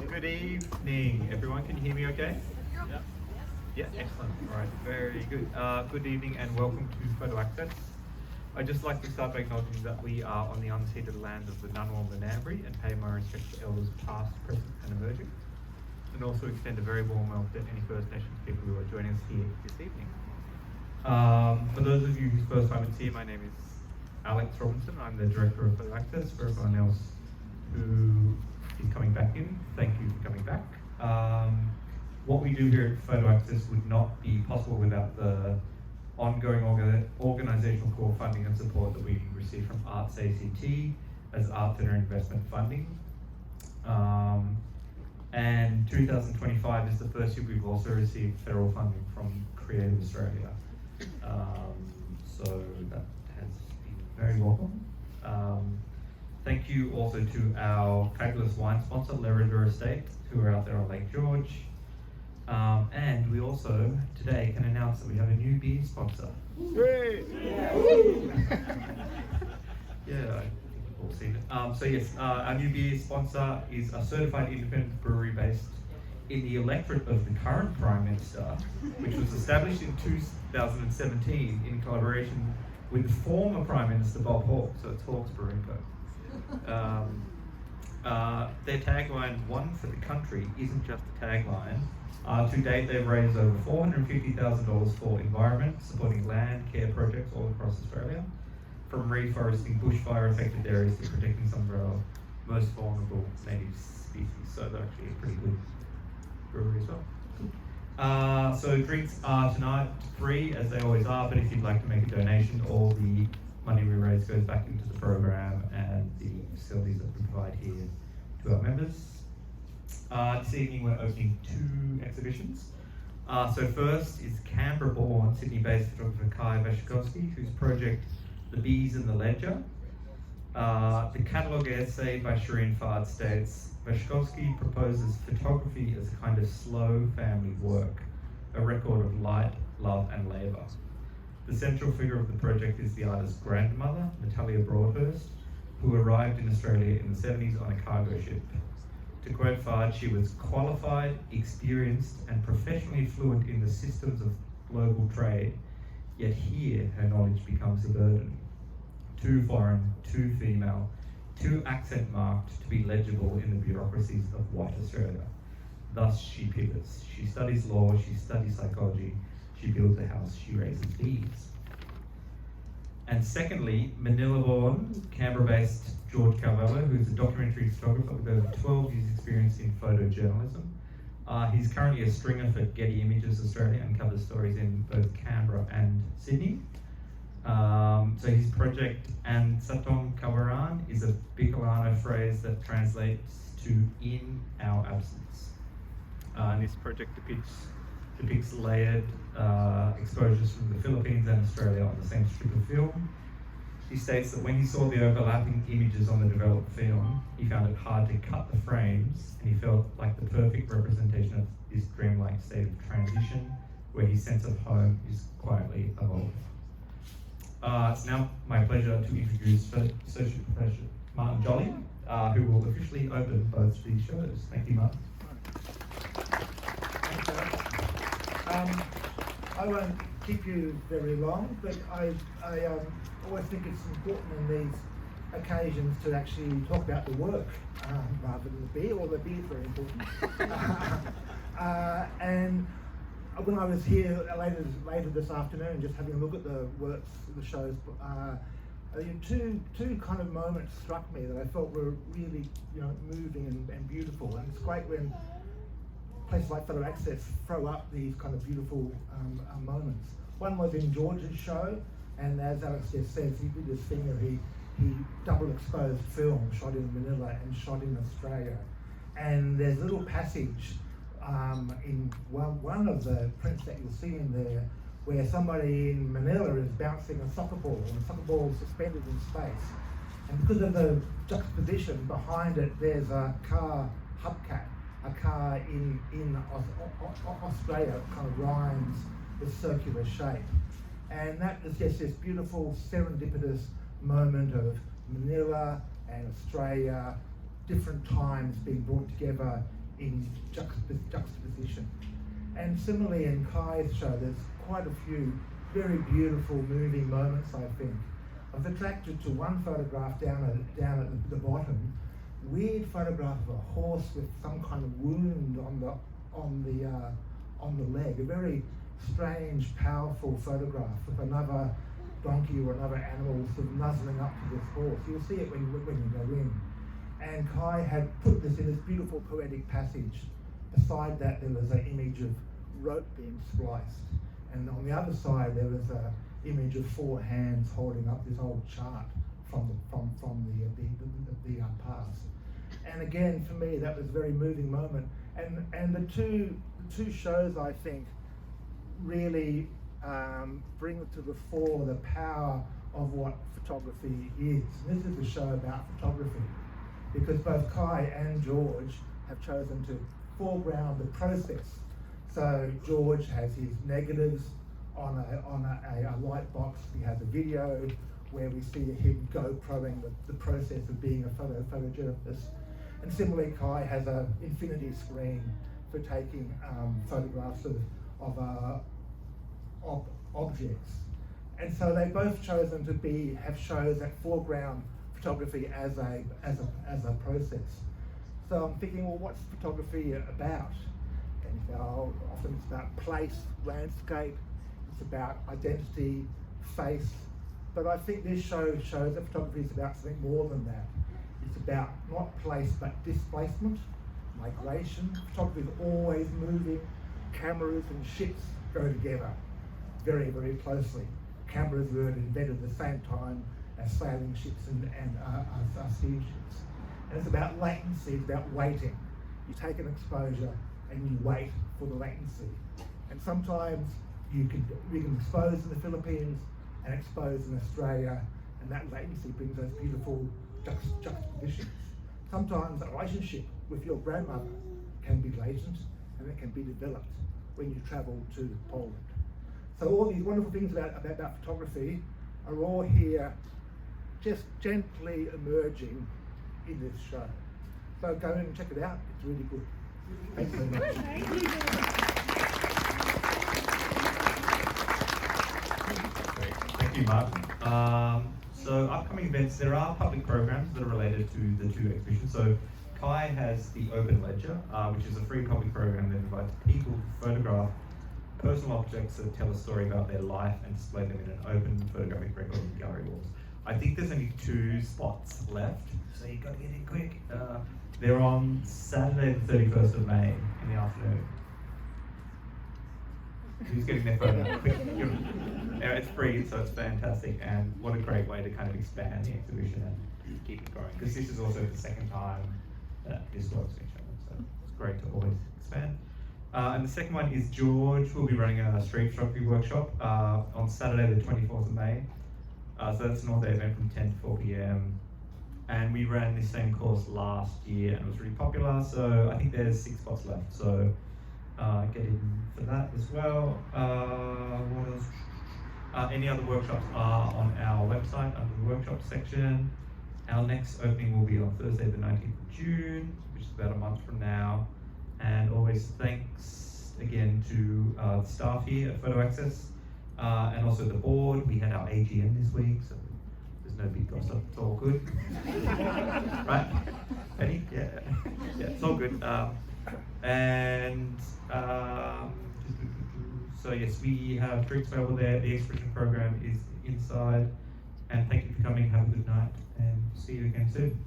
Good evening, everyone. Can you hear me okay? Yeah, excellent. All right, very good. Good evening and welcome to Photo Access. I'd just like to start by acknowledging that we are on the unceded land of the Ngunnawal and the Ngambri and pay my respects to elders past, present and emerging. And also extend a very warm welcome to any First Nations people who are joining us here this evening. For those of you whose first time it's here, my name is Alex Robinson. I'm the Director of Photo Access. For everyone else who is coming back in, thank you for coming back. What we do here at Photo Access would not be possible without the ongoing organisational core funding and support that we receive from Arts ACT as Art Centre Investment Funding. And 2025 is the first year we've also received federal funding from Creative Australia. So that has been very welcome. Thank you also to our fabulous wine sponsor, Lerida Estate, who are out there on Lake George. And we also today can announce that we have a new beer sponsor. Great! Yeah, I think you've all seen it. So yes, our new beer sponsor is a certified independent brewery based in the electorate of the current Prime Minister, which was established in 2017 in collaboration with former Prime Minister Bob Hawke, so it's Hawke's Brewing Co. Their tagline, "One for the country," isn't just a tagline. To date, they've raised over $450,000 for environment, supporting land care projects all across Australia, from reforesting bushfire-affected areas to protecting some of our most vulnerable native species. So they're actually a pretty good brewery as well. So drinks are tonight free, as they always are, but if you'd like to make a donation, all the money we raise goes back into the program and the facilities that we provide here to our members. This evening we're opening two exhibitions. So first is Canberra-born, Sydney-based photographer Kai Wasikowski, whose project The Bees in the Ledger. The catalogue essay by Shireen Fard states, Wasikowski proposes photography as a kind of slow family work, a record of light, love and labour. The central figure of the project is the artist's grandmother, Natalia Broadhurst, who arrived in Australia in the 70s on a cargo ship. To quote Fard, she was qualified, experienced and professionally fluent in the systems of global trade, yet here her knowledge becomes a burden. Too foreign, too female, too accent marked to be legible in the bureaucracies of white Australia. Thus she pivots. She studies law, she studies psychology, she builds a house, she raises bees. And secondly, Manila-born, Canberra-based George Calvelo, who's a documentary photographer with over 12 years experience in photojournalism. He's currently a stringer for Getty Images Australia and covers stories in both Canberra and Sydney. So his project, and Satong Kawaran, is a Bicolano phrase that translates to "in our absence." And this project depicts layered exposures from the Philippines and Australia on the same strip of film. He states that when he saw the overlapping images on the developed film, he found it hard to cut the frames, and he felt like the perfect representation of this dreamlike state of transition, where his sense of home is quietly evolving. It's now my pleasure to introduce Associate Professor Martin Jolly, who will officially open both these shows. Thank you, Martin. I won't keep you very long, but I always think it's important in these occasions to actually talk about the work rather than the beer, or the beer is very important. And when I was here later this afternoon, just having a look at the works, the shows, two kind of moments struck me that I felt were really, moving and beautiful. And it's great when places like Photo Access throw up these kind of beautiful moments. One was in George's show, and as Alex just says, he did this thing where he double exposed film, shot in Manila and shot in Australia. And there's a little passage in one of the prints that you'll see in there, where somebody in Manila is bouncing a soccer ball, and the soccer ball is suspended in space. And because of the juxtaposition behind it, there's a car hubcap, a car in Australia, kind of rhymes with circular shape. And that is just this beautiful serendipitous moment of Manila and Australia, different times being brought together in juxtaposition. And similarly in Kai's show, there's quite a few very beautiful moving moments, I think. I was attracted to one photograph down at the bottom, weird photograph of a horse with some kind of wound on the leg, a very strange, powerful photograph of another donkey or another animal sort of nuzzling up to this horse. You'll see it when you go in. And Kai had put this in this beautiful poetic passage. Beside that there was an image of rope being spliced, and on the other side there was an image of 4 hands holding up this old chart from the past. And again, for me, that was a very moving moment. And the two shows, I think, really bring to the fore the power of what photography is. And this is a show about photography, because both Kai and George have chosen to foreground the process. So George has his negatives on a light box. He has a video where we see him GoProing the process of being a photojournalist. And similarly, Kai has an infinity screen for taking photographs of objects. And so they've both chosen to have shows that foreground photography as a process. So I'm thinking, well, what's photography about? And you go, oh, often it's about place, landscape, it's about identity, face. But I think this show shows that photography is about something more than that. It's about not place, but displacement, migration. Photography is always moving. Cameras and ships go together very, very closely. Cameras were invented at the same time as sailing ships and steamships. And it's about latency, it's about waiting. You take an exposure and you wait for the latency. And sometimes we can expose in the Philippines and expose in Australia, and that latency brings those beautiful juxtapositions. Sometimes a relationship with your grandmother can be latent and it can be developed when you travel to Poland. So all these wonderful things about photography are all here, just gently emerging in this show. So go in and check it out, it's really good. Thanks very much. Thank you, Martin. So upcoming events, there are public programs that are related to the two exhibitions. So Kai has the Open Ledger, which is a free public program that invites people to photograph personal objects that tell a story about their life and display them in an open photographic record in gallery walls. I think there's only 2 spots left, so you've got to get in quick. They're on Saturday the 31st of May in the afternoon. Who's getting their phone out quick? It's free, so it's fantastic, and what a great way to kind of expand the exhibition and keep it going, because this is also the second time that this work's been shown, so it's great to always expand. And the second one is George will be running a street photography workshop on Saturday the 24th of May. So that's an all-day event from 10 to 4 p.m. And we ran this same course last year and it was really popular, so I think there's 6 spots left. So get in for that as well. What else? Any other workshops are on our website under the workshop section. Our next opening will be on Thursday the 19th of June, which is about a month from now. And always thanks again to the staff here at Photo Access and also the board. We had our AGM this week, so there's no big gossip, it's all good. Right? Penny? Yeah. Yeah, it's all good. So yes, we have drinks available there. The exhibition program is inside. And thank you for coming. Have a good night and see you again soon.